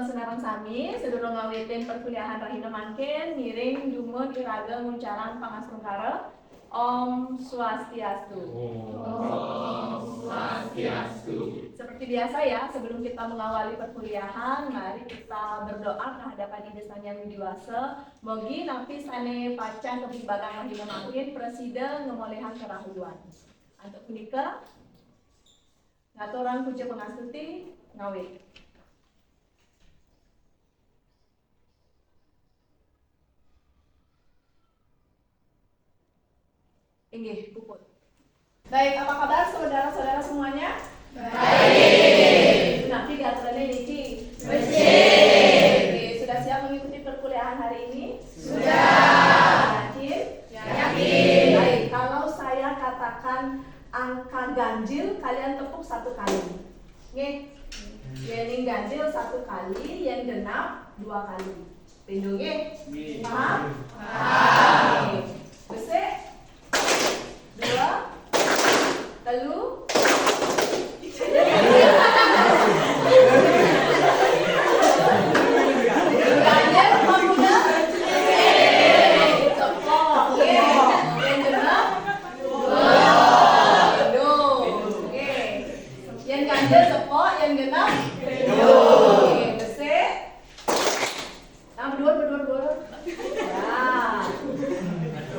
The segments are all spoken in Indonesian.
semantan senarang sami sedurung ngawitin perkuliahan rahina mangkin miring dumut iraga muncalan pangasmengkara Om Swastiastu. Om Swastiastu. Seperti biasa ya, sebelum kita mengawali perkuliahan, mari kita berdoa kehadapan Ida Sang Yang Widiwasa. Mogi napi sane pacan kebibagan rahina mangkin presiden ngemolehan kerahuan. Untuk punika ngaturan puja pengastuti ngawe. Inggih, puput. Baik, apa kabar saudara-saudara semuanya? Baik. Nanti diaturannya Niki. Bersih. Sudah siap mengikuti perkuliahan hari ini? Sudah. Yakin? Yakin. Baik, kalau saya katakan angka ganjil, kalian tepuk satu kali. Nggih. Yang ganjil satu kali, yang genap dua kali. Pindu nggih? Paham? Paham. Besek. Dua. Telu. Ganjil apa muda? Cepok. Yang genap yang ganjil cepok, yang genap besek. Nah, berdua. Ya.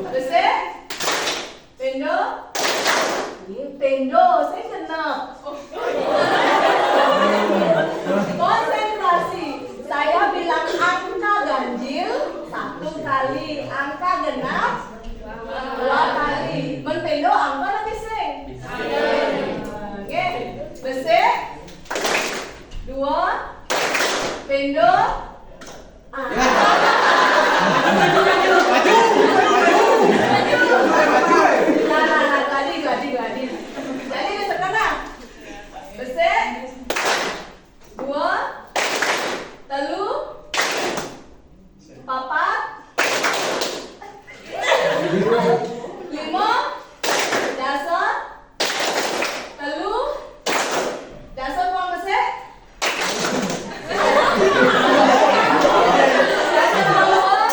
Besek. Pendo. Ini pendo, saya genap. Konsentrasi. Saya bilang angka ganjil satu kali, angka genap dua kali. Men pendo angka lagi sih. Oke, besek dua, pendo. Gladi. Jadi di sekarang besek dua, telu, papat, lima, dasar, telu, dasar uang besek. Dasar uang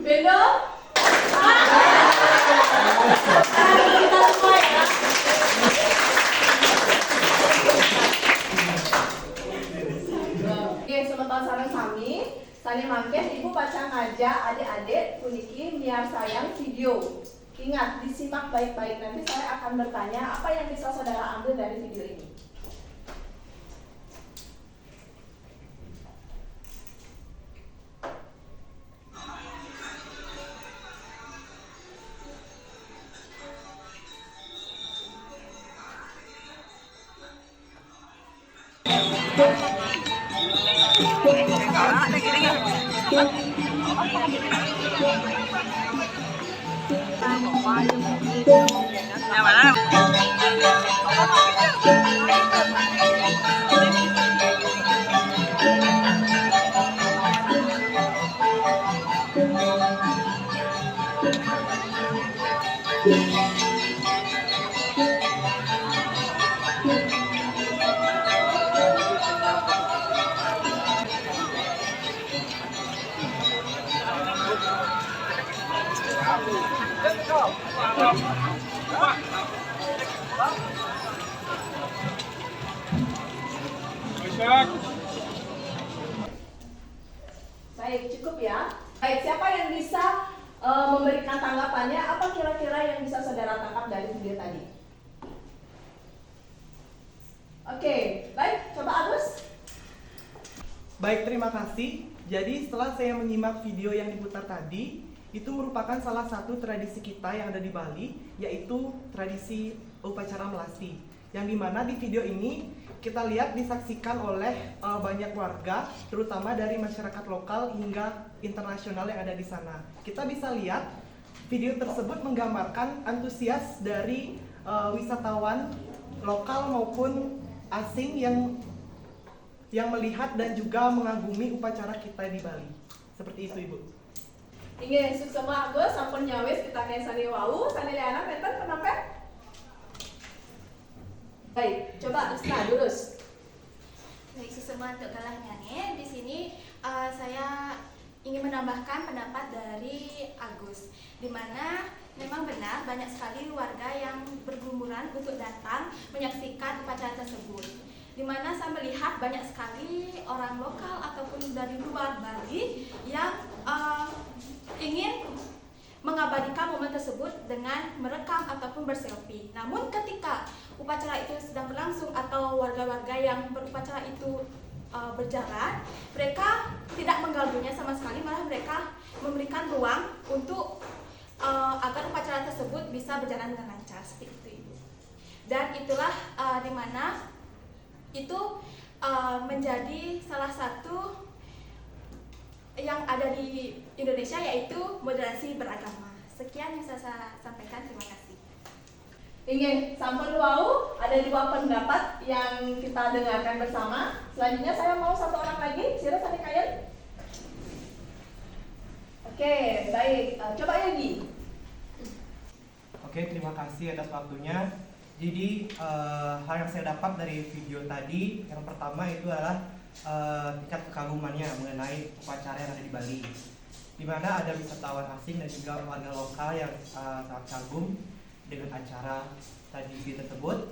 bendo. Oke, sementara sarang sami, sani mangkes ibu pacang aja adik-adik puniki biar sayang video. Ingat, disimak baik-baik, nanti saya akan bertanya apa yang bisa saudara ambil dari video ini. Baik, cukup ya. Baik, siapa yang bisa memberikan tanggapannya? Apa kira-kira yang bisa saudara tangkap dari video tadi? Oke, baik, coba Agus. Baik, terima kasih. Jadi setelah saya menyimak video yang diputar tadi, itu merupakan salah satu tradisi kita yang ada di Bali, yaitu tradisi upacara melasti. Yang dimana di video ini kita lihat disaksikan oleh banyak warga, terutama dari masyarakat lokal hingga internasional yang ada di sana. Kita bisa lihat video tersebut menggambarkan antusias dari wisatawan lokal maupun asing yang melihat dan juga mengagumi upacara kita di Bali. Seperti itu, Ibu. Inge suksema Agus sampun nyawis kita kayak sani wau, sani liana penten penampen. Baik, coba Isna lurus. Baik, semua untuk galahnya. Di sini saya ingin menambahkan pendapat dari Agus, di mana memang benar banyak sekali warga yang bergumuran untuk datang menyaksikan upacara tersebut. Di mana saya melihat banyak sekali orang lokal ataupun dari luar Bali yang ingin mengabadikan momen tersebut dengan merekam ataupun berselfie. Namun ketika upacara itu sedang berlangsung atau warga-warga yang berupacara itu berjalan, mereka tidak mengganggunya sama sekali, malah mereka memberikan ruang untuk agar upacara tersebut bisa berjalan dengan lancar seperti itu. Dan itulah di mana itu menjadi salah satu yang ada di Indonesia, yaitu moderasi beragama. Sekian yang saya sampaikan, terima kasih. Ingin sampun wau, ada 2 pendapat yang kita dengarkan bersama. Selanjutnya saya mau 1 orang lagi, Sira Sani Kayen. Oke, baik. Coba Yogi. Oke, terima kasih atas waktunya. Jadi hal yang saya dapat dari video tadi, yang pertama itu adalah tingkat kekagumannya mengenai upacara yang ada di Bali, di mana ada wisatawan asing dan juga warga lokal yang sangat kagum dengan acara tradisi tersebut.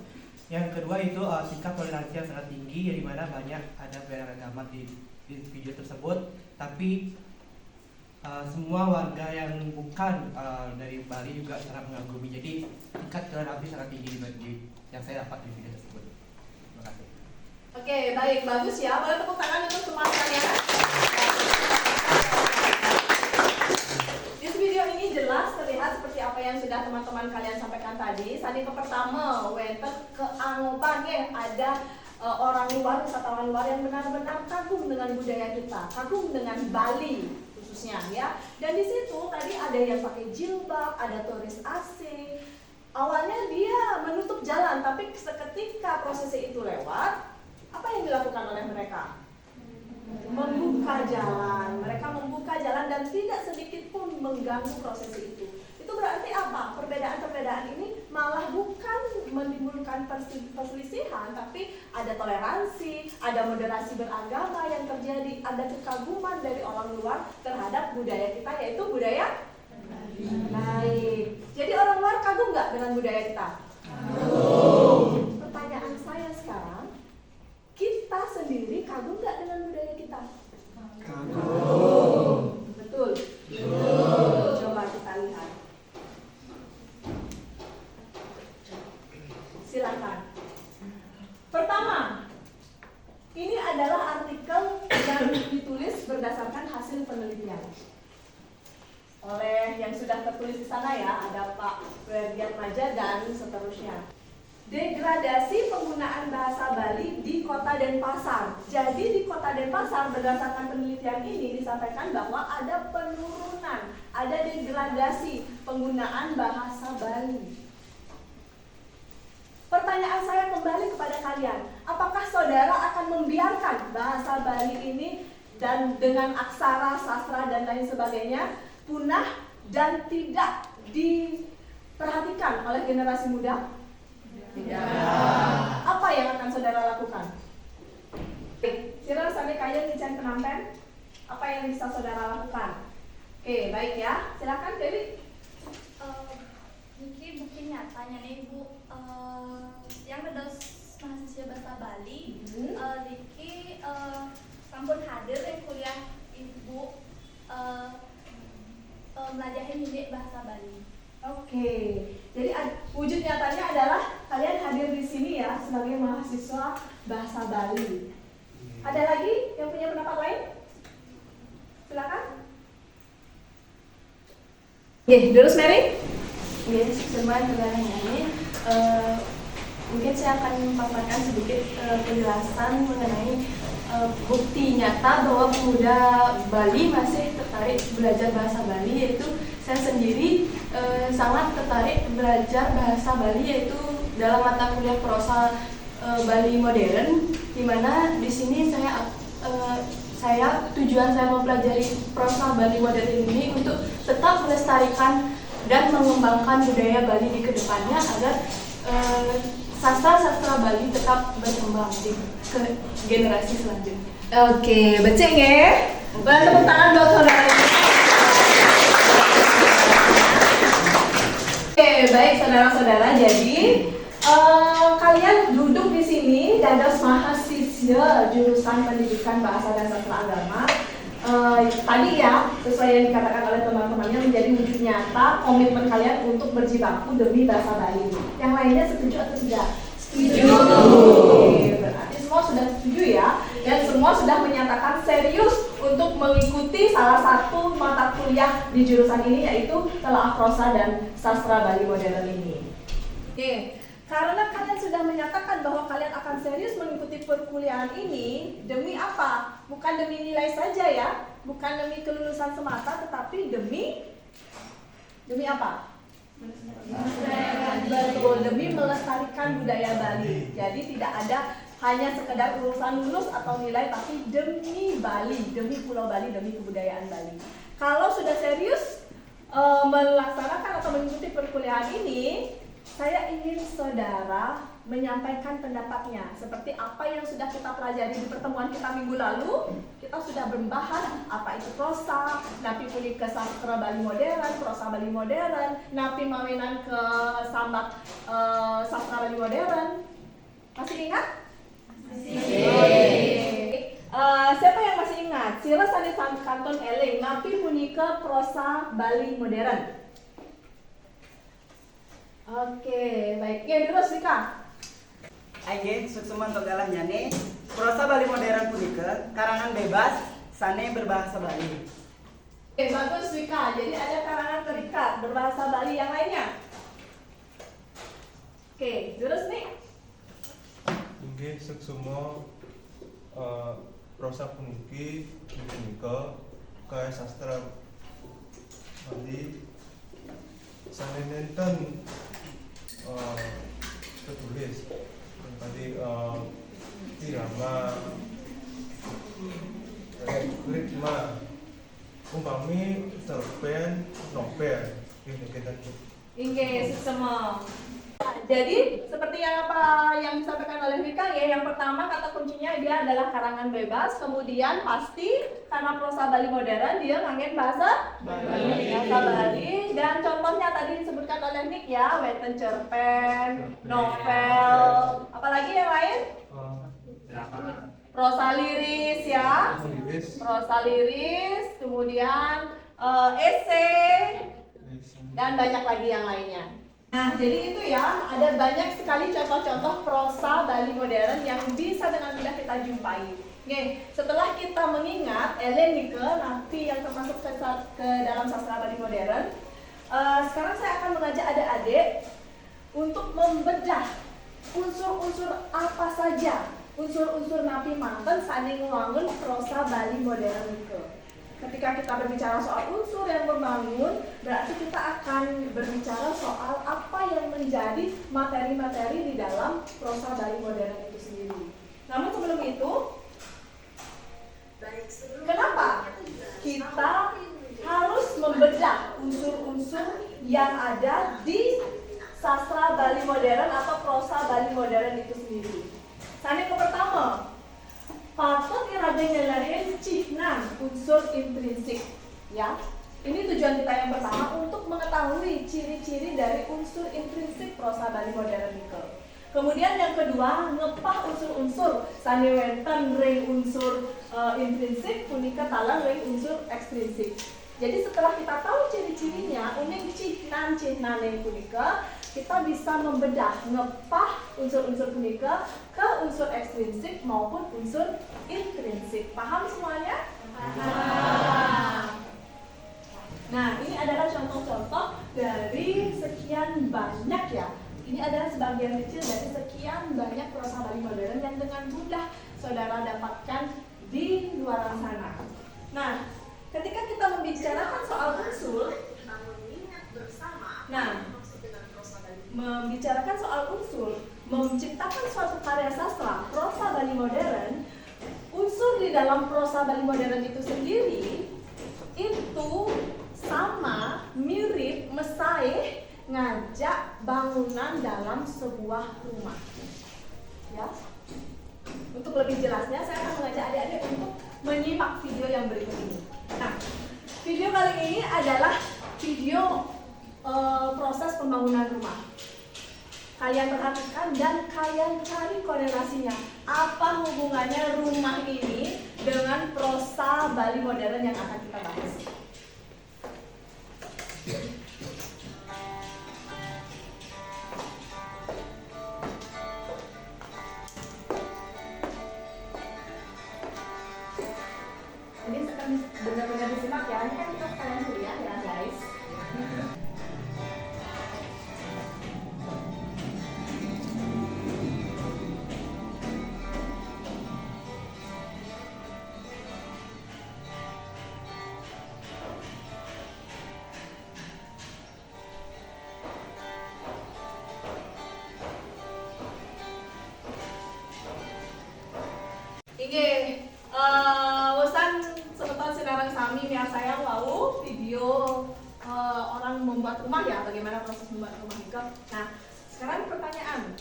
Yang kedua itu tingkat toleransi yang sangat tinggi, ya, di mana banyak ada perbedaan agama di video tersebut, tapi semua warga yang bukan dari Bali juga sangat mengagumi. Jadi tingkat toleransi sangat tinggi di yang saya dapat di video tersebut. Terima kasih. Oke, baik, bagus ya. Boleh tepuk tangan untuk semua kalian. Di video ini jelas terlihat seperti apa yang sudah teman-teman kalian sampaikan tadi. Tadi ke pertama, wenten ke Angopan ya, ada orang luar, wisatawan luar yang benar-benar kagum dengan budaya kita, kagum dengan Bali khususnya ya. Dan di situ tadi ada yang pakai jilbab, ada turis asing. Awalnya dia menutup jalan, tapi seketika prosesi itu lewat, apa yang dilakukan oleh mereka? Membuka jalan. Mereka membuka jalan dan tidak sedikit pun mengganggu prosesi itu. Itu berarti apa? Perbedaan-perbedaan ini malah bukan menimbulkan perselisihan, tapi ada toleransi, ada moderasi beragama yang terjadi, ada kekaguman dari orang luar terhadap budaya kita, yaitu budaya baik. Jadi orang luar kagum nggak dengan budaya kita? Kagum. Pertanyaan saya sekarang, kita sendiri kagum nggak dengan budaya kita? Kagum. Betul. Betul. Coba kita lihat. Silakan. Pertama, ini adalah artikel yang ditulis berdasarkan hasil penelitian oleh yang sudah tertulis di sana ya, ada Pak Ferdian Maja dan seterusnya. Degradasi penggunaan bahasa Bali di Kota Denpasar. Jadi di Kota Denpasar berdasarkan penelitian ini disampaikan bahwa ada penurunan, ada degradasi penggunaan bahasa Bali. Pertanyaan saya kembali kepada kalian, apakah saudara akan membiarkan bahasa Bali ini dan dengan aksara, sastra dan lain sebagainya punah dan tidak diperhatikan oleh generasi muda? Tidak. Apa yang akan saudara lakukan? Sira sampai kalian bicara penampen, apa yang bisa saudara lakukan? Oke, baik ya. Silakan Dewi. Niki bukti nyatanya nih Bu, yang bedos mahasiswa bahasa Bali, Niki sampun hadir kuliah Ibu melajahin ini bahasa Bali. Oke, jadi wujud nyatanya adalah kalian hadir di sini ya sebagai mahasiswa bahasa Bali. Ada lagi yang punya pendapat lain? Silakan. Terus Mary? Yes, semua ini mungkin saya akan memaparkan sedikit penjelasan mengenai bukti nyata bahwa pemuda Bali masih tertarik belajar bahasa Bali, yaitu saya sendiri sangat tertarik belajar bahasa Bali, yaitu dalam mata kuliah prosa Bali modern, di mana di sini tujuan saya mempelajari prosa Bali modern ini untuk tetap melestarikan dan mengembangkan budaya Bali di kedepannya agar sastra Bali tetap berkembang ke generasi selanjutnya. Oke, beceng ya. Boleh tepuk tangan buat saudara ini. Oke, baik saudara-saudara. Jadi kalian duduk di sini dados mahasiswa jurusan Pendidikan Bahasa dan Sastra Agama. Tadi ya, sesuai yang dikatakan oleh teman-temannya menjadi wujud nyata komitmen kalian untuk berjibaku demi bahasa Bali. Yang lainnya setuju atau tidak? Setuju. Oke, berarti semua sudah setuju ya, dan semua sudah menyatakan serius untuk mengikuti salah satu mata kuliah di jurusan ini, yaitu Telaah Prosa dan Sastra Bali Modern ini. Oke, karena kalian sudah menyatakan bahwa kalian akan serius mengikuti perkuliahan ini, demi apa? Bukan demi nilai saja ya, bukan demi kelulusan semata, tetapi demi apa? Betul, demi melestarikan budaya Bali. Jadi tidak ada hanya sekedar urusan lulus atau nilai, tapi demi Bali, demi Pulau Bali, demi kebudayaan Bali. Kalau sudah serius melaksanakan atau mengikuti perkuliahan ini, saya ingin saudara menyampaikan pendapatnya. Seperti apa yang sudah kita pelajari di pertemuan kita minggu lalu, kita sudah membahas apa itu prosa, napi pulih ke sastra Bali modern, prosa Bali modern, napi mawinan ke sambat sastra Bali modern. Masih ingat? Masih. Siapa yang masih ingat? Sira sani kanton eling, napi pulih ke prosa Bali modern. Oke, baik. Ya, terus Vika. Aye, suksuman togalah nyane, prosa Bali modern punika, karangan bebas, sane berbahasa Bali. Oke, bagus Vika. Jadi ada karangan terikat berbahasa Bali yang lainnya. Oke, terus nih. Inggih suksumo prosa puniki punika kaya sastra Bali sane nenten tertulis tadi irama ritma umpami cerpen novel gitu kita. Inggih, semua. Jadi seperti yang apa yang disampaikan oleh Vika ya, yang pertama kata kuncinya dia adalah karangan bebas, kemudian pasti karena prosa Bali modern dia nganggen bahasa Bali, dan contohnya tadi disebutkan oleh Nick ya, weten cerpen, novel, apalagi yang lain? Prosa liris ya, prosa liris, kemudian esai, dan banyak lagi yang lainnya. Nah, jadi itu ya, ada banyak sekali contoh-contoh prosa Bali modern yang bisa dengan mudah kita jumpai. Oke, setelah kita mengingat Elenike, napi yang termasuk ke dalam sastra Bali modern, sekarang saya akan mengajak adik-adik untuk membedah unsur-unsur apa saja, unsur-unsur napi manten saning ngewangun prosa Bali modern itu. Ketika kita berbicara soal unsur yang membangun, berarti kita akan berbicara soal apa yang menjadi materi-materi di dalam prosa Bali modern itu sendiri. Namun sebelum itu, kenapa kita harus membedah unsur-unsur yang ada di sastra Bali modern atau prosa Bali modern itu sendiri? Sane ke pertama, patut irade nyelahin cihnan unsur intrinsik ya. Ini tujuan kita yang pertama, untuk mengetahui ciri-ciri dari unsur intrinsik prosa Bali modern itu. Kemudian yang kedua, ngepah unsur-unsur sane wenten ring unsur intrinsik punika talang ring unsur ekstrinsik. Jadi setelah kita tahu ciri-cirinya, uning cihnan-cihnane punika, kita bisa membedah ngepah unsur-unsur punika ke unsur ekstrinsik maupun unsur intrinsik. Paham semuanya? Paham. Nah, ini adalah contoh-contoh dari sekian banyak ya. Ini adalah sebagian kecil dari sekian banyak prosa Bali modern yang dengan mudah saudara dapatkan di luar sana. Nah, ketika kita membicarakan soal unsur, membicarakan soal unsur, menciptakan suatu karya sastra prosa Bali modern, unsur di dalam prosa Bali modern itu sendiri itu sama, mirip, mesai ngajak bangunan dalam sebuah rumah. Ya. Untuk lebih jelasnya, saya akan mengajak adik-adik untuk menyimak video yang berikut ini. Nah, video kali ini adalah video proses pembangunan rumah. Kalian perhatikan dan kalian cari korelasinya. Apa hubungannya rumah ini dengan prosa Bali modern yang akan kita bahas? Ini akan benar-benar disimak ya. Ini kan kita sekalian kuliah ya guys. Inge, usan sebetul sinarang sami nih saya wau video orang membuat rumah ya, bagaimana proses membuat rumah itu. Nah, sekarang pertanyaan.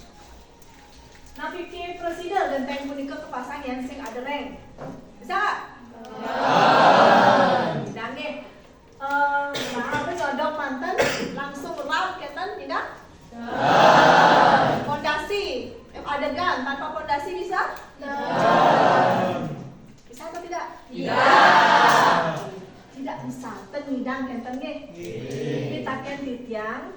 Nah, pikir presiden dan tank punika kepasang yang sing ada reng. Bisa nggak? Tidak nih. Nah, apa nyodok mantan langsung rap keten tidak? Fondasi, adegan tanpa fondasi bisa? Bisa atau tidak? Tidak bisa. Tenidang kenten nggih. Ditaken titiang.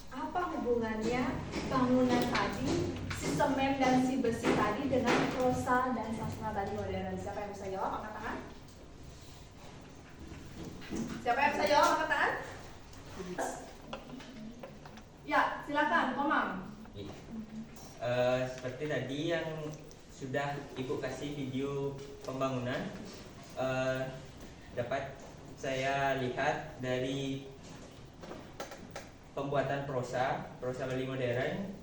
Apa hubungannya bangunan tadi, si semen dan si besi tadi dengan prosa dan sastra Bali modern? Siapa yang bisa jawab? Angkat tangan. Siapa yang bisa jawab? Angkat tangan. Ya, silakan, Komang. Seperti tadi yang sudah Ibu kasih video pembangunan, dapat saya lihat dari pembuatan prosa Bali modern,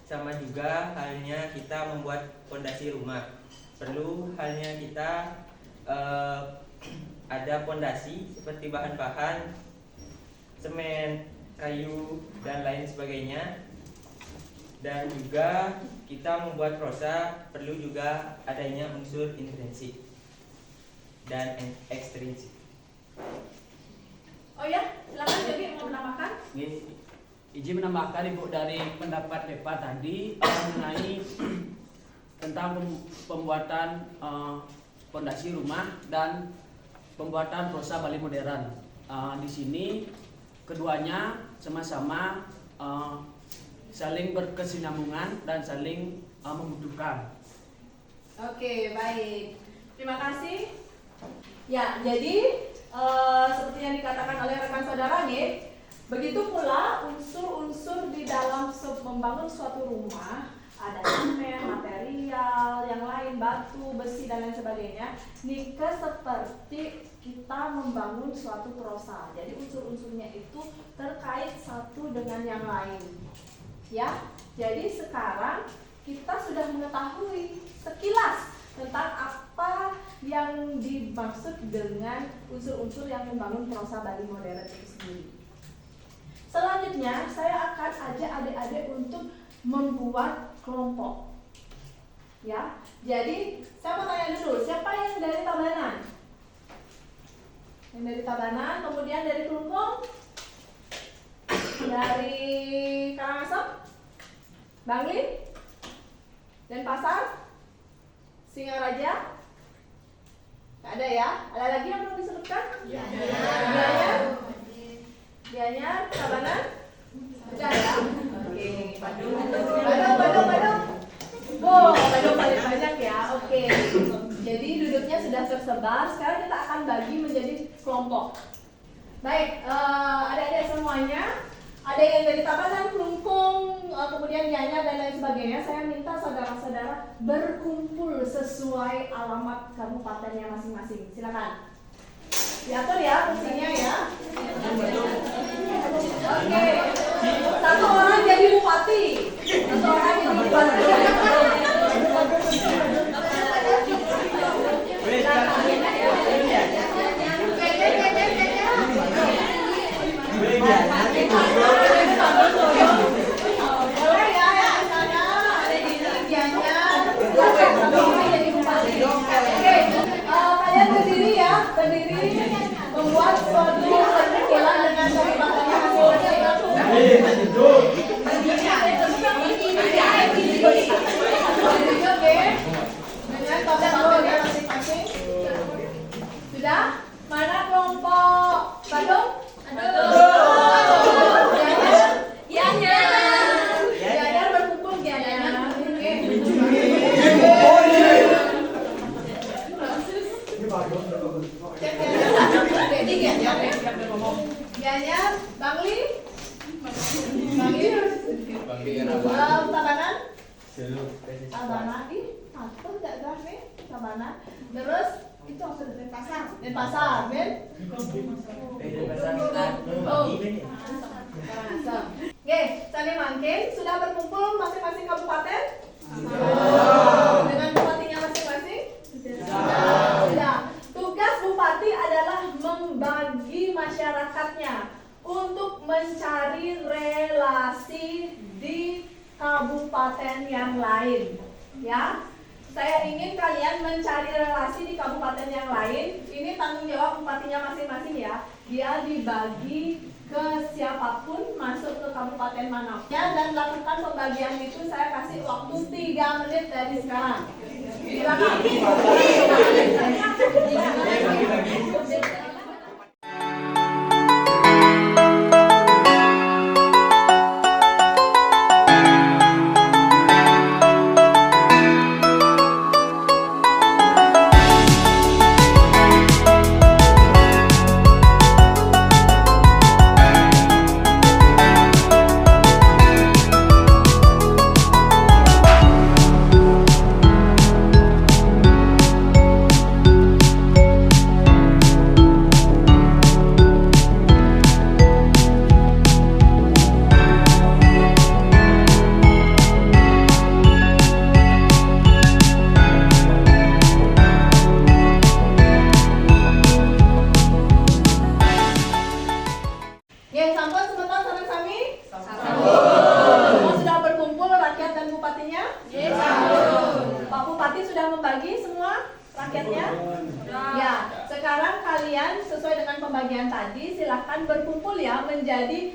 sama juga halnya kita membuat fondasi rumah. Perlu halnya kita ada fondasi seperti bahan-bahan semen, kayu, dan lain sebagainya. Dan juga kita membuat prosa perlu juga adanya unsur intrinsik dan ekstrinsik. Oh ya, silakan jadi mau menambahkan. Izin menambahkan Ibu dari pendapat Depa tadi mengenai tentang pembuatan fondasi rumah dan pembuatan prosa Bali modern. Di sini keduanya sama-sama saling berkesinambungan dan saling membutuhkan. Oke, baik. Terima kasih. Ya, jadi seperti yang dikatakan oleh rekan saudara nih, begitu pula unsur-unsur di dalam membangun suatu rumah, ada semen, material, yang lain, batu, besi, dan lain sebagainya. Nika seperti kita membangun suatu prosa. Jadi unsur-unsurnya itu terkait satu dengan yang lain. Ya, jadi sekarang kita sudah mengetahui sekilas tentang apa yang dimaksud dengan unsur-unsur yang membangun prosa Bali modern itu sendiri. Selanjutnya, saya akan ajak adik-adik untuk membuat kelompok. Ya, jadi saya mau tanya dulu, siapa yang dari Tabanan? Yang dari Tabanan, kemudian dari Kelungkung, dari Karangasem, Bangli, Denpasar, Singaraja. Gak ada ya? Ada lagi yang belum disebutkan? Gianyar, Gianyar, Tabanan, sudah ya? Oke, Badung. Oh, Badung paling banyak ya. Oke. Jadi duduknya sudah tersebar. Sekarang kita akan bagi menjadi kelompok. Baik, adik-adik semuanya. Ada yang dari Tabanan, Kelungkung, kemudian Gianyar dan lain sebagainya. Saya minta saudara-saudara berkumpul sesuai alamat kabupatennya masing-masing. Silakan. Diatur ya fungsinya ya. Oke. Satu orang jadi bupati. Satu orang jadi bupati. Dengan topik keluarga masing-masing. Sudah? Mana kelompok Badung? Gianyar berkumpul Gianyar. Jadi Gianyar, Bangli, Tabanan, Tabanan, apa enggak jelas nih, Tabanan. Terus itu apa? Denpasar, Ben? Oh. Oke, Sane Mangkin sudah berkumpul masing-masing kabupaten? Dengan bupatinya masing-masing? Sudah. Tugas bupati adalah membagi masyarakatnya untuk mencari relasi di kabupaten yang lain. Ya, saya ingin kalian mencari relasi di kabupaten yang lain. Ini tanggung jawab bupatinya masing-masing ya. Dia dibagi ke siapapun masuk ke kabupaten mana. Ya, dan lakukan pembagian itu saya kasih waktu 3 menit dari sekarang. Silakan. Silahkan berkumpul ya menjadi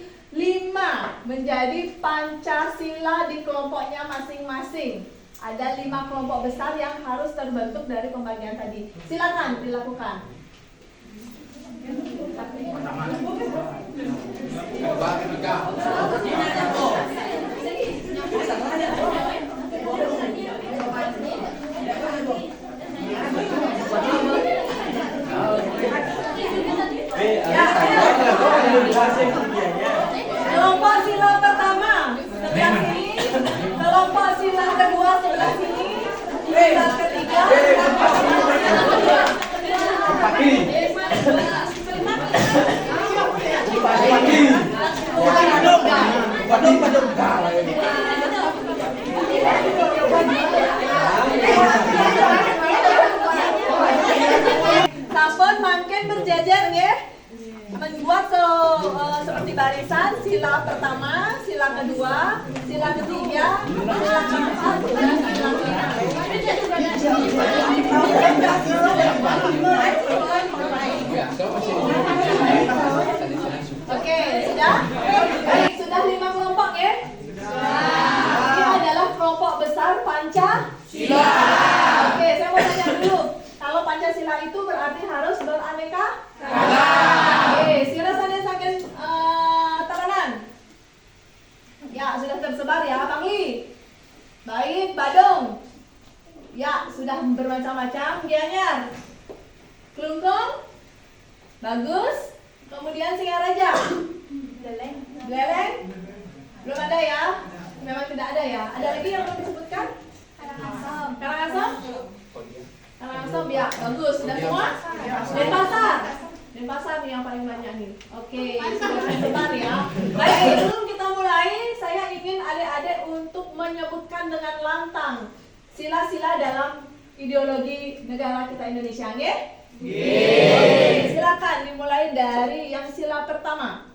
Pancasila di kelompoknya masing-masing. Ada 5 kelompok besar yang harus terbentuk dari pembagian tadi. Silakan dilakukan. Kelompok sila pertama sebelah sini, kelompok sila kedua sebelah sini, sila ketiga. Sampun mangken berjajar ya. Membuat seperti barisan, sila pertama, sila kedua, sila ketiga, sila keempat, dan sila Oke, sudah? Baik, sudah 5 kelompok ya? Ini adalah kelompok besar Pancasila. Oke, saya mau tanya dulu. Kalau Pancasila itu berarti harus beraneka ragam. Oke, sila sana saking Tabanan. Ya, sudah tersebar ya, Bangli. Baik, Badung. Ya, sudah bermacam-macam. Gianyar. Klungkung. Bagus. Kemudian Singaraja. Beleleng. Belum ada ya? Memang tidak ada ya. Ada lagi yang belum disebutkan? Karangasem. Karangasem ya, bagus. Sudah semua? Denpasar nih yang paling banyak nih. Oke, sudah tersebar ya. Baik, sebelum kita mulai, saya ingin adik-adik untuk menyebutkan dengan lantang sila-sila dalam ideologi negara kita Indonesia, nggih? Oke, silakan dimulai dari yang sila pertama.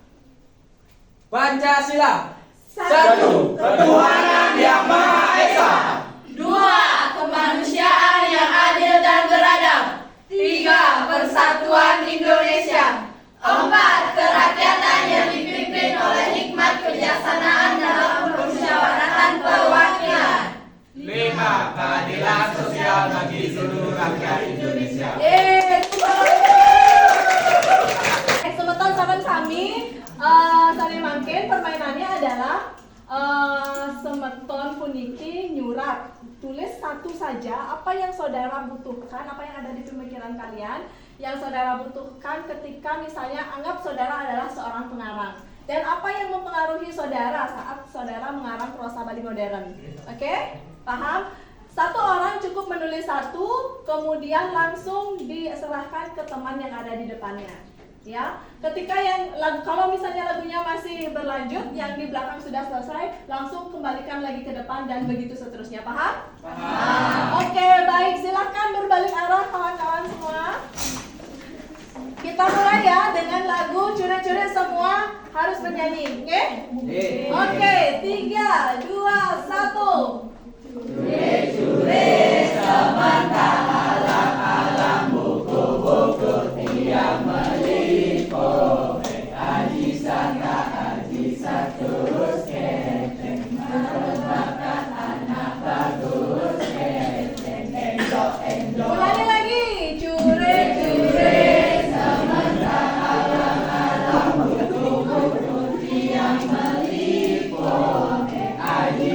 Pancasila. 1. Ketuhanan Yang Maha Esa. 2. Kemanusiaan yang adil dan beradab. 3. Persatuan Indonesia. 4. Kerakyatan yang dipimpin oleh hikmat kebijaksanaan. bagi seluruh rakyat Indonesia. Semeton saban sami, sami mangkin permainannya adalah semeton puniki nyurat. Tulis satu saja apa yang saudara butuhkan, apa yang ada di pemikiran kalian, yang saudara butuhkan ketika misalnya anggap saudara adalah seorang pengarang. Dan apa yang mempengaruhi saudara saat saudara mengarang prosa Bali modern. Oke? Paham? Satu orang cukup menulis satu, kemudian langsung diserahkan ke teman yang ada di depannya. Ya, ketika kalau misalnya lagunya masih berlanjut, yang di belakang sudah selesai, langsung kembalikan lagi ke depan dan begitu seterusnya. Paham? Paham. Oke, baik. Silahkan berbalik arah kawan-kawan semua. Kita mulai ya dengan lagu Cure-Cure, semua harus bernyanyi, oke? Oke, 3, 2, 1. Cure-cure semanta alang-alang, buku-buku tiang melipo, aji terus keteng, merupakan anak bagus keteng, enjok. Ulangi lagi, cure-cure semanta alang-alang, buku-buku tiang melipo, aji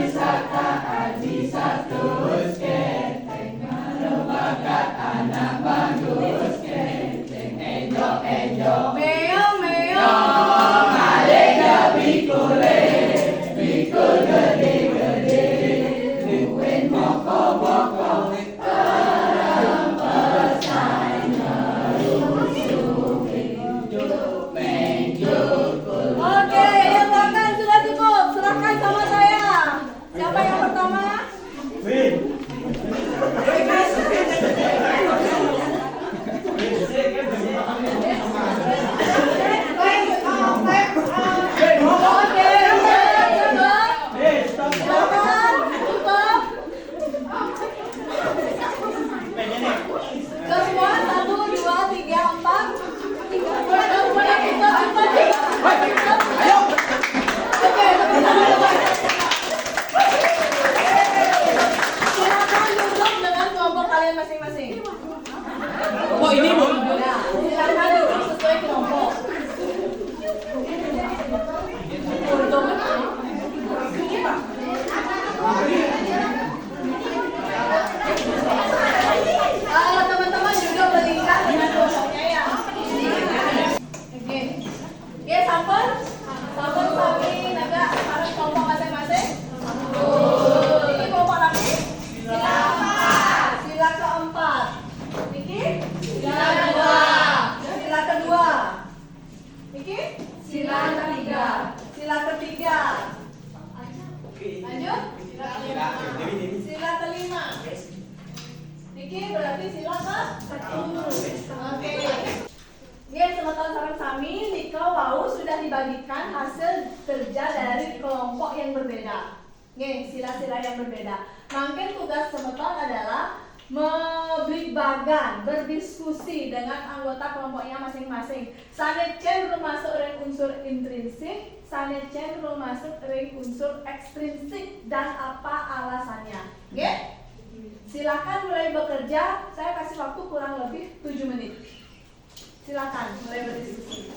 terus keteng, merupakan anak bagus keteng, enjok. Meong, meong, alega bikule, bikul gede-gede, duwen moko-moko, terempesai ngerusuki, juk menjukul. Oke, yang belakang sudah cukup, serahkan sama saya. Siapa yang pertama? Masing-masing. Oh ini Bu. Ya, silakan duduk sesuai kelompok. Teman-teman juga berlingkar dengan kelompoknya ya. Oke. Oke, sampel sami naga harus kelompok masing-masing. Ini kelompok lagi. Sila keempat. Niki? Sila kedua. Sila kedua. Niki? Sila ketiga. Sila ketiga. Lanjut? Sila kelima. Niki berarti sila ke-10. Oke. Ini semeton sareng sami, Nika wau sudah dibagikan hasil kerja dari kelompok yang berbeda. Nih, sila-sila yang berbeda. Mungkin tugas semeton adalah berdiskusi dengan anggota kelompoknya masing-masing. Sane cenderung masuk ring unsur intrinsik, sane cenderung masuk ring unsur ekstrinsik, dan apa alasannya. Oke? Silakan mulai bekerja. Saya kasih waktu kurang lebih 7 menit. Silakan mulai berdiskusi.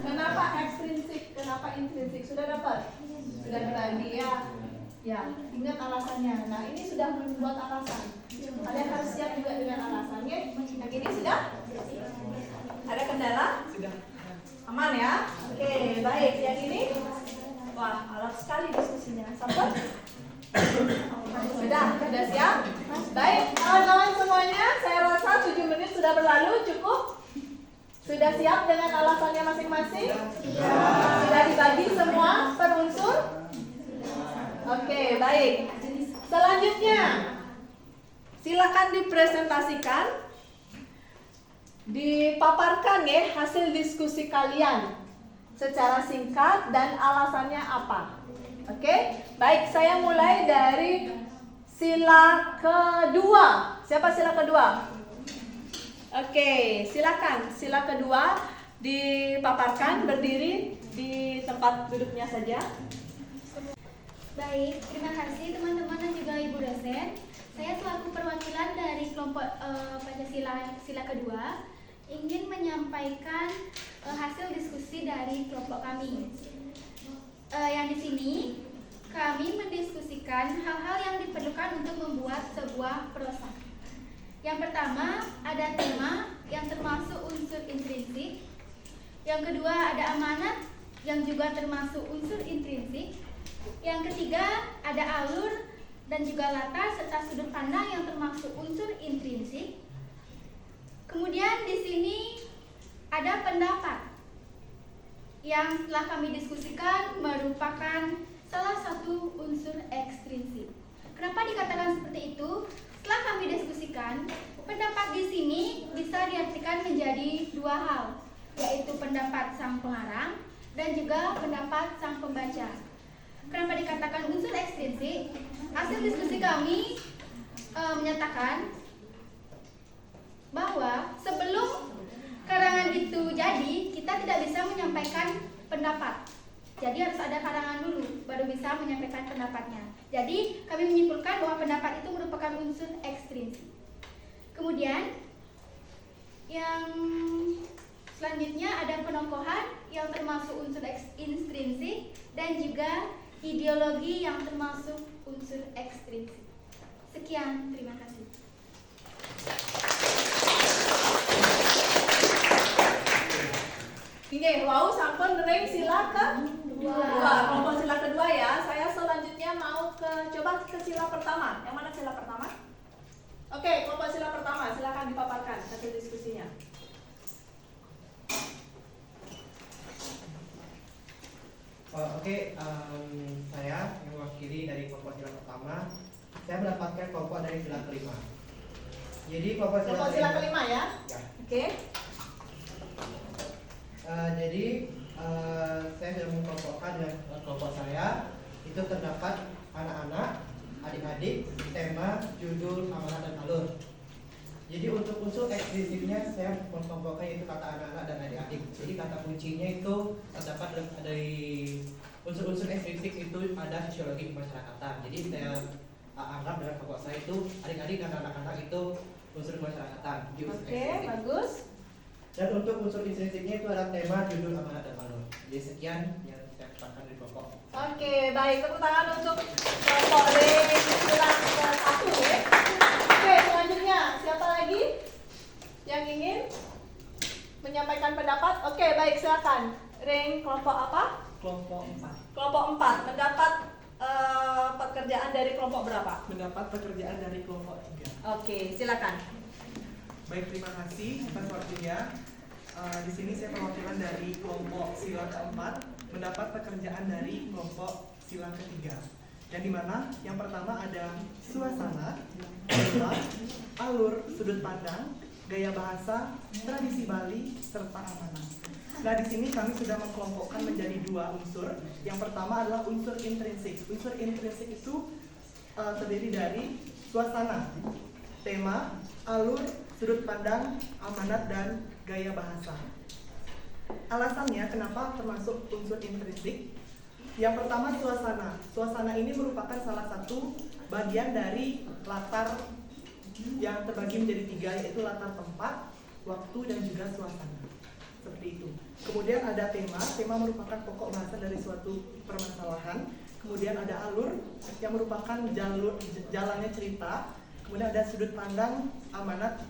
Kenapa ekstrinsik? Kenapa intrinsik? Sudah dapat? Sudah berbagi ya. Ya, ingat alasannya. Nah, ini sudah membuat alasan. Kalian harus siap juga dengan alasannya. Yang ini sudah? Ada kendala? Sudah. Aman ya? Oke, baik. Yang ini? Wah, alot sekali diskusinya. Sabar? Sudah siap? Baik, kawan-kawan semuanya, saya rasa 7 menit sudah berlalu, cukup? Sudah siap dengan alasannya masing-masing? Sudah dibagi semua per unsur? Oke, baik. Selanjutnya, silakan dipresentasikan, dipaparkan ya hasil diskusi kalian secara singkat dan alasannya apa. Oke, baik, saya mulai dari sila kedua. Siapa sila kedua? Oke, silakan. Sila kedua dipaparkan, berdiri di tempat duduknya saja. Baik, terima kasih teman-teman dan juga ibu dosen. Saya selaku perwakilan dari kelompok Pancasila sila kedua ingin menyampaikan hasil diskusi dari kelompok kami. Yang di sini kami mendiskusikan hal-hal yang diperlukan untuk membuat sebuah prosa. Yang pertama ada tema yang termasuk unsur intrinsik. Yang kedua ada amanat yang juga termasuk unsur intrinsik. Yang ketiga ada alur dan juga latar serta sudut pandang yang termasuk unsur intrinsik. Kemudian di sini ada pendapat yang setelah kami diskusikan merupakan salah satu unsur ekstrinsik. Kenapa dikatakan seperti itu? Setelah kami diskusikan, pendapat di sini bisa diartikan menjadi dua hal, yaitu pendapat sang pengarang dan juga pendapat sang pembaca. Kenapa dikatakan unsur ekstrinsik? Hasil diskusi kami menyatakan bahwa sebelum karangan itu jadi, kita tidak bisa menyampaikan pendapat. Jadi harus ada karangan dulu, baru bisa menyampaikan pendapatnya. Jadi kami menyimpulkan bahwa pendapat itu merupakan unsur ekstrinsik. Kemudian yang selanjutnya ada penokohan yang termasuk unsur intrinsik dan juga ideologi yang termasuk unsur ekstrinsik. Sekian, terima kasih. Oke, wow, sampun ring sila kedua. Kelompok sila kedua ya. Saya selanjutnya mau coba ke sila pertama. Yang mana sila pertama? Oke, kelompok sila pertama, silakan dipaparkan hasil diskusinya. Saya yang mewakili dari kelompok sila pertama. Saya mendapatkan kelompok dari sila kelima. Jadi kelompok Sila kelima ya? Ya. Oke. Saya sudah mengelompokkan dengan kelompok saya. Itu terdapat anak-anak, adik-adik, tema, judul, amanat, dan alur. Jadi untuk unsur ekstrinsiknya saya mengelompokkan itu kata anak-anak dan adik-adik. Jadi kata kuncinya itu terdapat dari unsur-unsur ekstrinsik itu ada sosiologi kemasyarakatan. Jadi saya anggap dalam kelompok saya itu adik-adik dan anak-anak itu unsur kemasyarakatan. Oke, bagus. Dan untuk unsur intrinsiknya itu ada tema, judul, amanat, dan alur. Jadi sekian yang saya katakan di kelompok. Oke, baik. Tepuk tangan untuk kelompok ring sila ke-1 ya. Oke, selanjutnya siapa lagi yang ingin menyampaikan pendapat? Oke, baik, silakan. Ring kelompok apa? Kelompok 4. Kelompok 4 mendapat pekerjaan dari kelompok berapa? Mendapat pekerjaan dari kelompok 3. Oke, silakan. Baik, terima kasih atas waktunya. Di sini saya perwakilan dari kelompok sila keempat mendapat pekerjaan dari kelompok sila ketiga. Yang dimana yang pertama ada suasana, tema, alur, sudut pandang, gaya bahasa, tradisi Bali, serta amanat. Nah, di sini kami sudah mengkelompokkan menjadi dua unsur. Yang pertama adalah unsur intrinsik. Unsur intrinsik itu terdiri dari suasana, tema, alur, sudut pandang, amanat, dan gaya bahasa. Alasannya kenapa termasuk unsur intrinsik? Yang pertama suasana. Suasana ini merupakan salah satu bagian dari latar yang terbagi menjadi tiga, yaitu latar tempat, waktu, dan juga suasana. Seperti itu. Kemudian ada tema, tema merupakan pokok bahasan dari suatu permasalahan. Kemudian ada alur yang merupakan jalannya cerita. Kemudian ada sudut pandang, amanat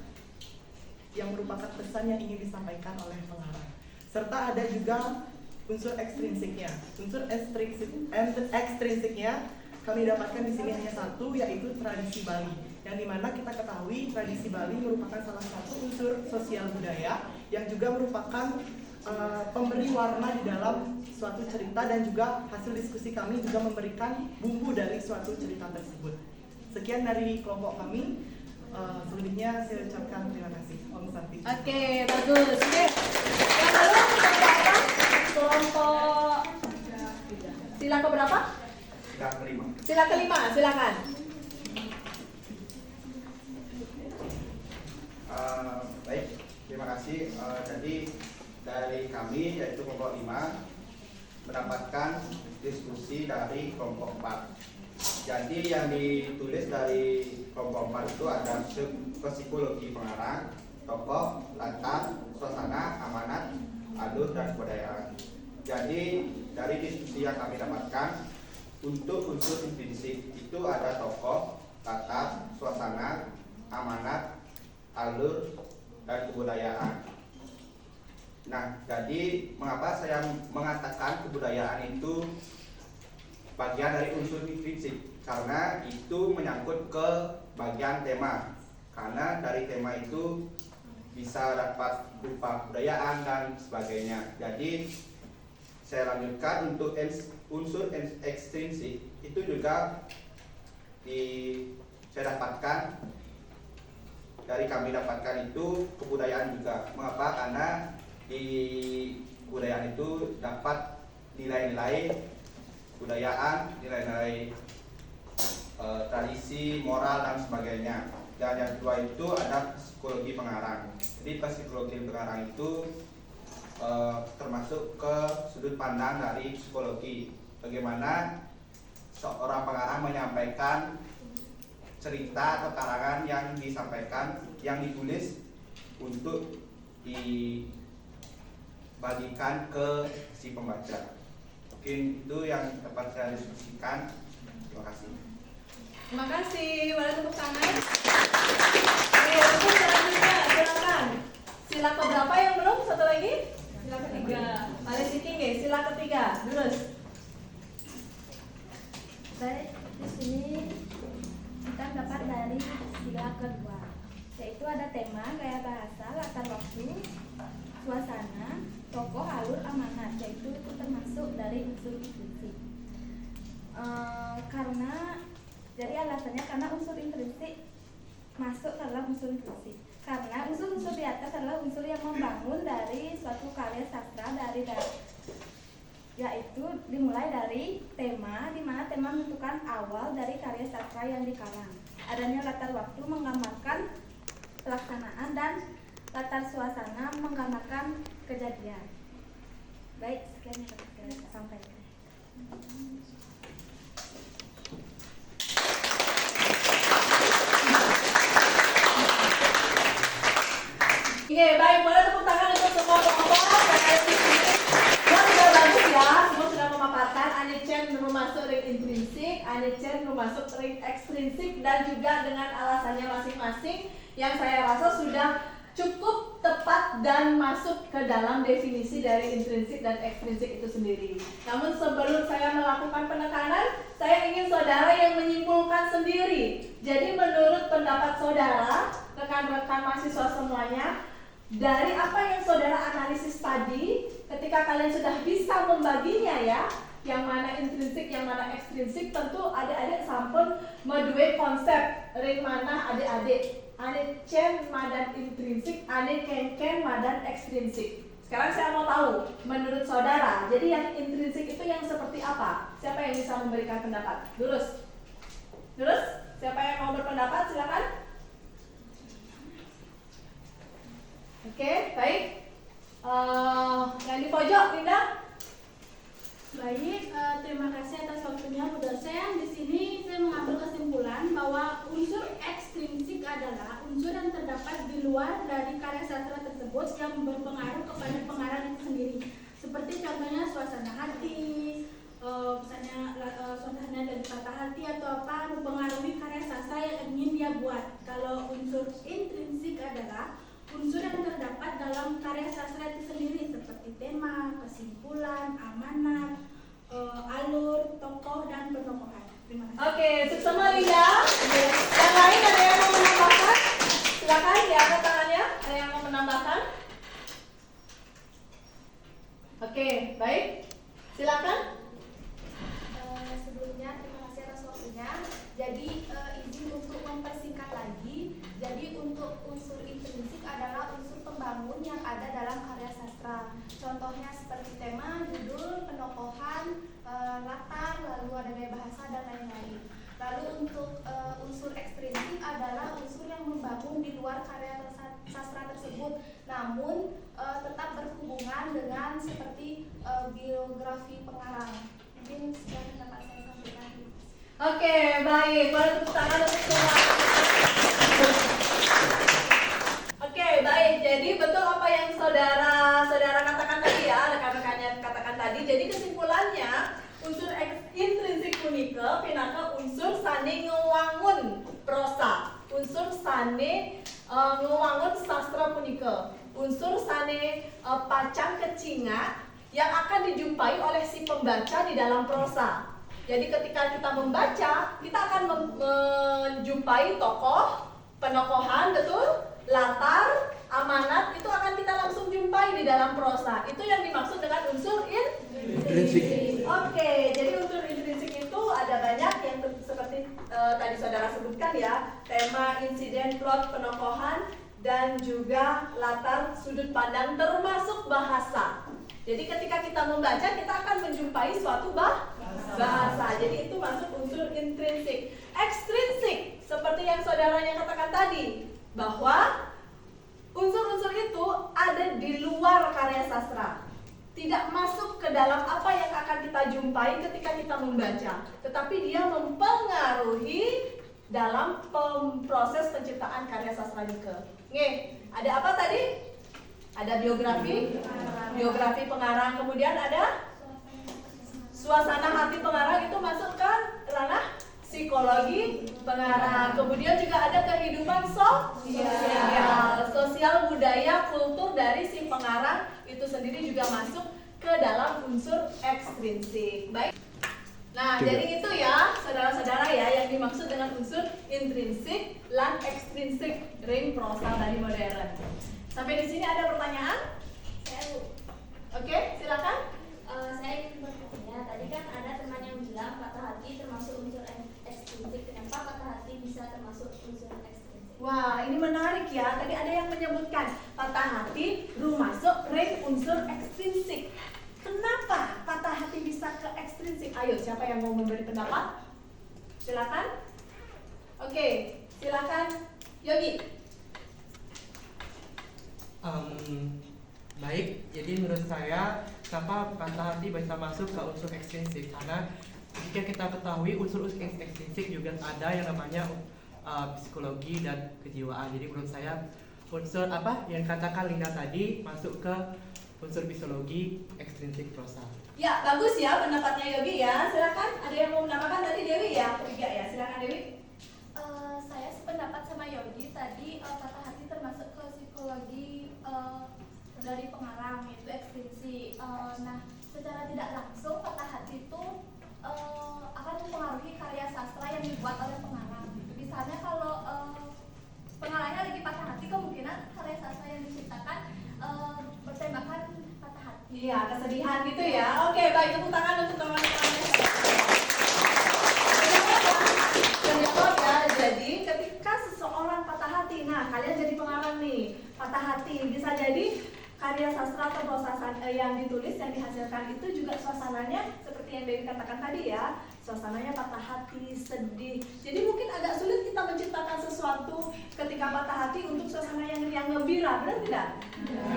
yang merupakan pesan yang ingin disampaikan oleh pengarang. Serta ada juga unsur ekstrinsiknya. Unsur ekstrinsiknya kami dapatkan di sini hanya satu, yaitu tradisi Bali. Yang dimana kita ketahui tradisi Bali merupakan salah satu unsur sosial budaya yang juga merupakan pemberi warna di dalam suatu cerita, dan juga hasil diskusi kami juga memberikan bumbu dari suatu cerita tersebut. Sekian dari kelompok kami. Selebihnya saya ucapkan terima kasih. Om Santi. Oke, bagus. Oke. Yang lalu kelompok apa? Kelompok sila keberapa? Sila kelima. Sila kelima, silakan. Baik, terima kasih. Jadi dari kami yaitu kelompok 5 mendapatkan diskusi dari kelompok 4. Jadi yang ditulis dari kelompok 4 itu ada psikologi pengarang, tokoh, latar, suasana, amanat, alur, dan kebudayaan. Jadi dari diskusi yang kami dapatkan, untuk unsur intrinsik itu ada tokoh, latar, suasana, amanat, alur, dan kebudayaan. Nah, jadi mengapa saya mengatakan kebudayaan itu bagian dari unsur intrinsik? Karena itu menyangkut ke bagian tema. Karena dari tema itu bisa dapat berupa kebudayaan dan sebagainya. Jadi saya lanjutkan untuk unsur ekstrinsik itu juga saya dapatkan dari kami dapatkan itu kebudayaan juga. Mengapa? Karena di kebudayaan itu dapat nilai-nilai kebudayaan, nilai-nilai tradisi, moral, dan sebagainya. Dan yang kedua itu ada psikologi pengarang. Jadi psikologi pengarang itu termasuk ke sudut pandang dari psikologi. Bagaimana seorang pengarang menyampaikan cerita atau karangan yang disampaikan, yang ditulis untuk dibagikan ke si pembaca. Mungkin itu yang dapat saya diskusikan. Terima kasih. Terima kasih. Boleh tepuk tangan? Oke, untuk selanjutnya silakan. Sila keberapa yang belum? Satu lagi? Sila ketiga. Paling tinggi, sila ketiga. Lurus. Baik, di sini kita dapat dari sila kedua, yaitu ada tema, gaya bahasa, latar waktu, suasana, tokoh, alur, amanat, yaitu itu termasuk dari unsur intrinsik. Jadi alasannya karena unsur intrinsik masuk dalam unsur intrinsik. Karena unsur-unsur di atas adalah unsur yang membangun dari suatu karya sastra yaitu dimulai dari tema, di mana tema menentukan awal dari karya sastra yang dikarang. Adanya latar waktu menggambarkan pelaksanaan, dan latar suasana menggambarkan kejadian. Baik, sekian yang dapat saya sampaikan. Oke, baik, boleh tepuk tangan untuk semua kelompok terkait di sini. Sudah bagus ya, semua sudah memaparkan Anicen masuk ring intrinsik, Anicen masuk ring ekstrinsik, dan juga dengan alasannya masing-masing yang saya rasa sudah cukup tepat dan masuk ke dalam definisi dari intrinsik dan ekstrinsik itu sendiri. Namun sebelum saya melakukan penekanan, saya ingin saudara yang menyimpulkan sendiri. Jadi menurut pendapat saudara, rekan-rekan mahasiswa semuanya, dari apa yang saudara analisis tadi, ketika kalian sudah bisa membaginya ya, yang mana intrinsik, yang mana ekstrinsik, tentu adik-adik sampun medue konsep ring mana adik-adik. Ane cen madan intrinsik, ane ken madan ekstrinsik. Sekarang saya mau tahu, menurut saudara, jadi yang intrinsik itu yang seperti apa? Siapa yang bisa memberikan pendapat? Lurus. Lurus? Siapa yang mau berpendapat? Silakan. Oke, baik. Yang di pojok, Linda. Baik, terima kasih atas waktunya Bu dosen. Di sini saya mengambil kesimpulan bahwa unsur ekstrinsik adalah unsur yang terdapat di luar dari karya sastra tersebut yang berpengaruh kepada pengarang itu sendiri. seperti contohnya suasana hati, misalnya suasana dari patah hati atau apa mempengaruhi karya sastra yang ingin dia buat. Kalau unsur intrinsik adalah unsur yang terdapat dalam karya sastra itu sendiri seperti tema, kesimpulan, amanat, alur, tokoh, dan penokohan. Terima kasih. Oke, Suksema Linda. Yang lain ada yang mau menambahkan? Silakan diangkat tangannya. Ada yang mau menambahkan? Oke, baik. Silakan. Sebelumnya terima kasih atas waktunya. Jadi izin untuk mempersingkat lagi. Jadi untuk unsur intrinsik adalah unsur pembangun yang ada dalam karya sastra. Contohnya seperti tema, judul, penokohan, latar, lalu ada gaya bahasa dan lain-lain. Lalu untuk unsur ekstrinsik adalah unsur yang membangun di luar karya sastra tersebut, namun tetap berhubungan dengan seperti biografi pengarang. Mungkin sekian dapat saya sampaikan. Oke, baik. Boleh tepuk tangan untuk semua. Oke, baik. Jadi betul apa yang saudara katakan tadi ya, rekan-rekannya katakan tadi. Jadi kesimpulannya, unsur intrinsik punika pinaka unsur sane ngewangun prosa, unsur sane ngewangun sastra punika, unsur sane pacang kecinga yang akan dijumpai oleh si pembaca di dalam prosa. Jadi ketika kita membaca, kita akan menjumpai tokoh, penokohan, betul, latar, amanat, itu akan kita langsung jumpai di dalam prosa. Itu yang dimaksud dengan unsur intrinsik. Oke, jadi unsur intrinsik itu ada banyak yang seperti tadi saudara sebutkan ya, tema, insiden, plot, penokohan, dan juga latar, sudut pandang, termasuk bahasa. Jadi ketika kita membaca, kita akan menjumpai suatu bahasa. Jadi itu masuk unsur intrinsik. Ekstrinsik, seperti yang saudaranya katakan tadi, bahwa unsur-unsur itu ada di luar karya sastra, tidak masuk ke dalam apa yang akan kita jumpai ketika kita membaca, tetapi dia mempengaruhi dalam proses penciptaan karya sastra juga. Nih, ada apa tadi? Ada biografi pengarang, kemudian ada suasana hati pengarang, itu masuk ke ranah psikologi pengarang. Kemudian juga ada kehidupan sosial, budaya, kultur dari si pengarang itu sendiri juga masuk ke dalam unsur ekstrinsik. Baik. Nah, jadi itu ya, saudara-saudara ya, yang dimaksud dengan unsur intrinsik dan ekstrinsik ring prosa Bali modern. Sampai di sini ada pertanyaan? Oke, silakan. Saya ingin bertanya, tadi kan ada teman yang bilang patah hati termasuk unsur ekstrinsik. Kenapa patah hati bisa termasuk unsur ekstrinsik? Wah, ini menarik ya. Tadi ada yang menyebutkan patah hati masuk ring unsur ekstrinsik. Kenapa patah hati bisa ke ekstrinsik? Ayo, siapa yang mau memberi pendapat? Silakan. Oke, silakan Yogi. Baik, jadi menurut saya kenapa patah hati bisa masuk ke unsur ekstrinsik, karena jika kita ketahui unsur ekstrinsik juga ada yang namanya psikologi dan kejiwaan. Jadi menurut saya unsur apa yang katakan Linda tadi masuk ke unsur psikologi ekstrinsik prosa. Ya, bagus ya pendapatnya Yogi ya. Silakan, ada yang mau menambahkan tadi Dewi ya? Ketiga ya, silakan Dewi. Saya sependapat sama Yogi tadi, patah hati termasuk ke psikologi dari pengarang, yaitu ekstrinsik. Nah, secara tidak langsung patah hati itu akan mempengaruhi karya sastra yang dibuat oleh pengarang. Misalnya kalau pengarangnya lagi patah hati, kemungkinan karya sastra yang diciptakan bertemakan patah hati. Iya, kesedihan gitu ya. Oke, baik, tepuk tangan untuk teman-teman. Terjawab ya. Jadi ketika seseorang patah hati, nah kalian jadi pengarang nih, patah hati, bisa jadi karya sastra atau prosa yang ditulis, yang dihasilkan itu juga suasananya seperti yang Dewi katakan tadi ya, suasananya patah hati, sedih. Jadi mungkin agak sulit kita menciptakan sesuatu ketika patah hati untuk suasana yang gembira, benar tidak?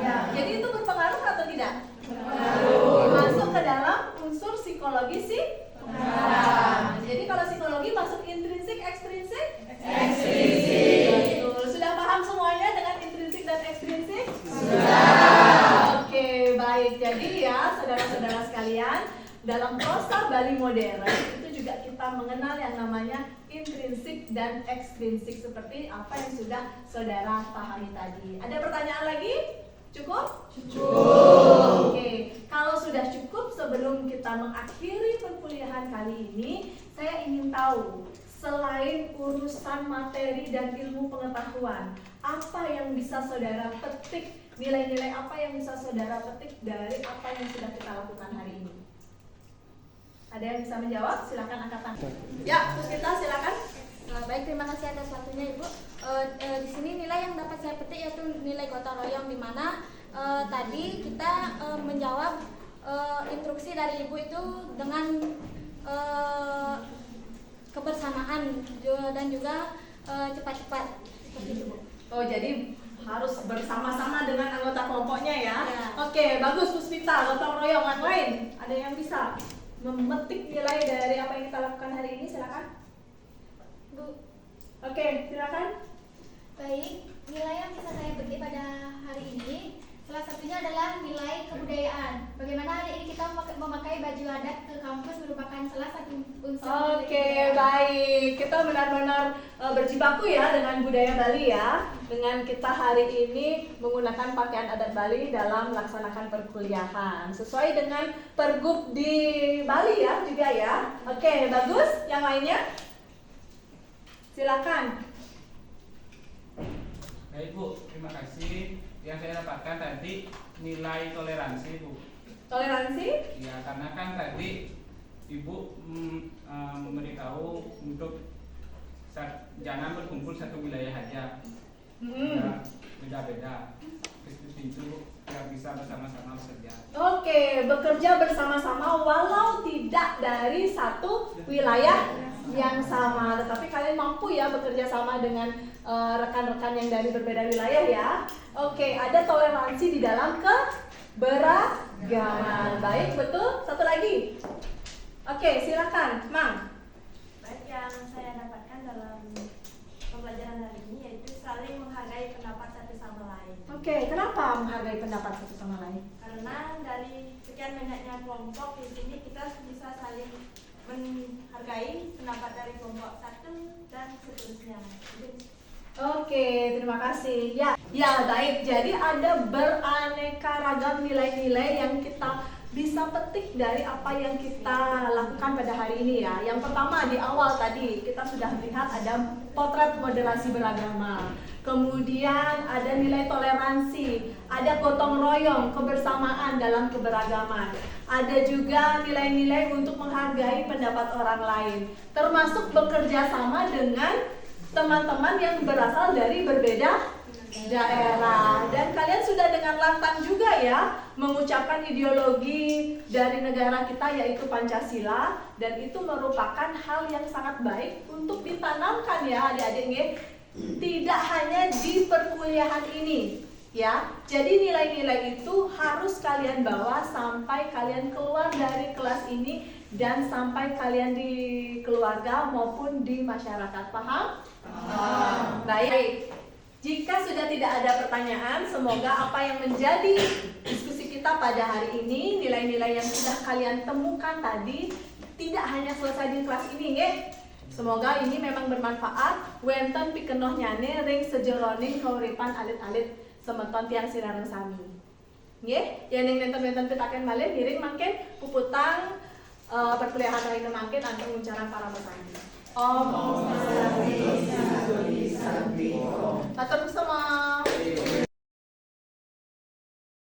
Ya. Jadi itu berpengaruh atau tidak? Berpengaruh. Masuk ke dalam unsur psikologi sih. Nah, jadi kalau psikologi masuk intrinsik, ekstrinsik? Ekstrinsik. Sudah paham semuanya dengan intrinsik dan ekstrinsik? Sudah. Oke, baik. Jadi ya, saudara sekalian, dalam prosa Bali modern itu juga kita mengenal yang namanya intrinsik dan ekstrinsik seperti apa yang sudah saudara pahami tadi. Ada pertanyaan lagi? Cukup? Cukup. Oke, kalau sudah cukup, sebelum kita mengakhiri perkuliahan kali ini, saya ingin tahu selain urusan materi dan ilmu pengetahuan, apa yang bisa saudara petik, nilai-nilai apa yang bisa saudara petik dari apa yang sudah kita lakukan hari ini? Ada yang bisa menjawab? Silakan angkat tangan. Ya, Puspita silakan. Baik, terima kasih atas waktunya Ibu. Di sini nilai yang dapat saya petik yaitu nilai gotong royong, di mana tadi kita menjawab instruksi dari Ibu itu dengan kebersamaan dan juga cepat-cepat seperti itu, Bu. Oh, jadi harus bersama-sama dengan anggota kelompoknya ya? Ya. Oke, bagus Puspita, gotong royong. Yang lain, ada yang bisa memetik nilai dari apa yang kita lakukan hari ini? Silakan. Bu. Oke, silakan. Baik, nilai yang bisa saya petik pada hari ini salah satunya adalah nilai kebudayaan. Bagaimana hari ini kita memakai baju adat ke kampus merupakan salah satu unsur. Oke, baik. Kita benar-benar berjibaku ya dengan budaya Bali ya. Dengan kita hari ini menggunakan pakaian adat Bali dalam melaksanakan perkuliahan. Sesuai dengan pergub di Bali ya juga ya. Oke, bagus. Yang lainnya? Silakan. Baik Bu, terima kasih. Yang saya dapatkan tadi nilai toleransi Bu. Toleransi? Ya, karena kan tadi Ibu memberitahu untuk jangan berkumpul satu wilayah aja. Beda-beda. Itu yang bisa bersama-sama bekerja. Oke, bekerja bersama-sama walau tidak dari satu wilayah yang sama, tetapi kalian mampu ya bekerja sama dengan rekan-rekan yang dari berbeda wilayah ya. Oke, ada toleransi di dalam keberagaman. Baik, betul. Satu lagi. Oke, silakan, Mang. Baik, yang saya dapatkan dalam pembelajaran hari ini yaitu saling menghargai pendapat satu sama lain. Oke, kenapa menghargai pendapat satu sama lain? Karena dari sekian banyaknya kelompok di sini kita bisa saling menghargai pendapat dari kelompok satu dan seterusnya. Oke, terima kasih. Ya baik. Jadi ada beraneka ragam nilai-nilai yang kita bisa petik dari apa yang kita lakukan pada hari ini ya. Yang pertama di awal tadi kita sudah melihat ada potret moderasi beragama. Kemudian ada nilai toleransi, ada gotong royong, kebersamaan dalam keberagaman. Ada juga nilai-nilai untuk menghargai pendapat orang lain, termasuk bekerja sama dengan teman-teman yang berasal dari berbeda daerah. Dan kalian sudah dengan lantang juga ya mengucapkan ideologi dari negara kita yaitu Pancasila, dan itu merupakan hal yang sangat baik untuk ditanamkan ya adik-adik, tidak hanya di perkuliahan ini ya. Jadi nilai-nilai itu harus kalian bawa sampai kalian keluar dari kelas ini dan sampai kalian di keluarga maupun di masyarakat. Paham? Baik. Jika sudah tidak ada pertanyaan, semoga apa yang menjadi diskusi kita pada hari ini, nilai-nilai yang sudah kalian temukan tadi, tidak hanya selesai di kelas ini ya. Semoga ini memang bermanfaat. Wenten pikenoh nyane ring sejeroning kauripan alit-alit semeton tiang sinareng sami. Nggih, yen ning nenten-nenten pitaken malih ngiring mangke puputang perkuliahan hari ini mangke antuk nguncaran para pesani. Om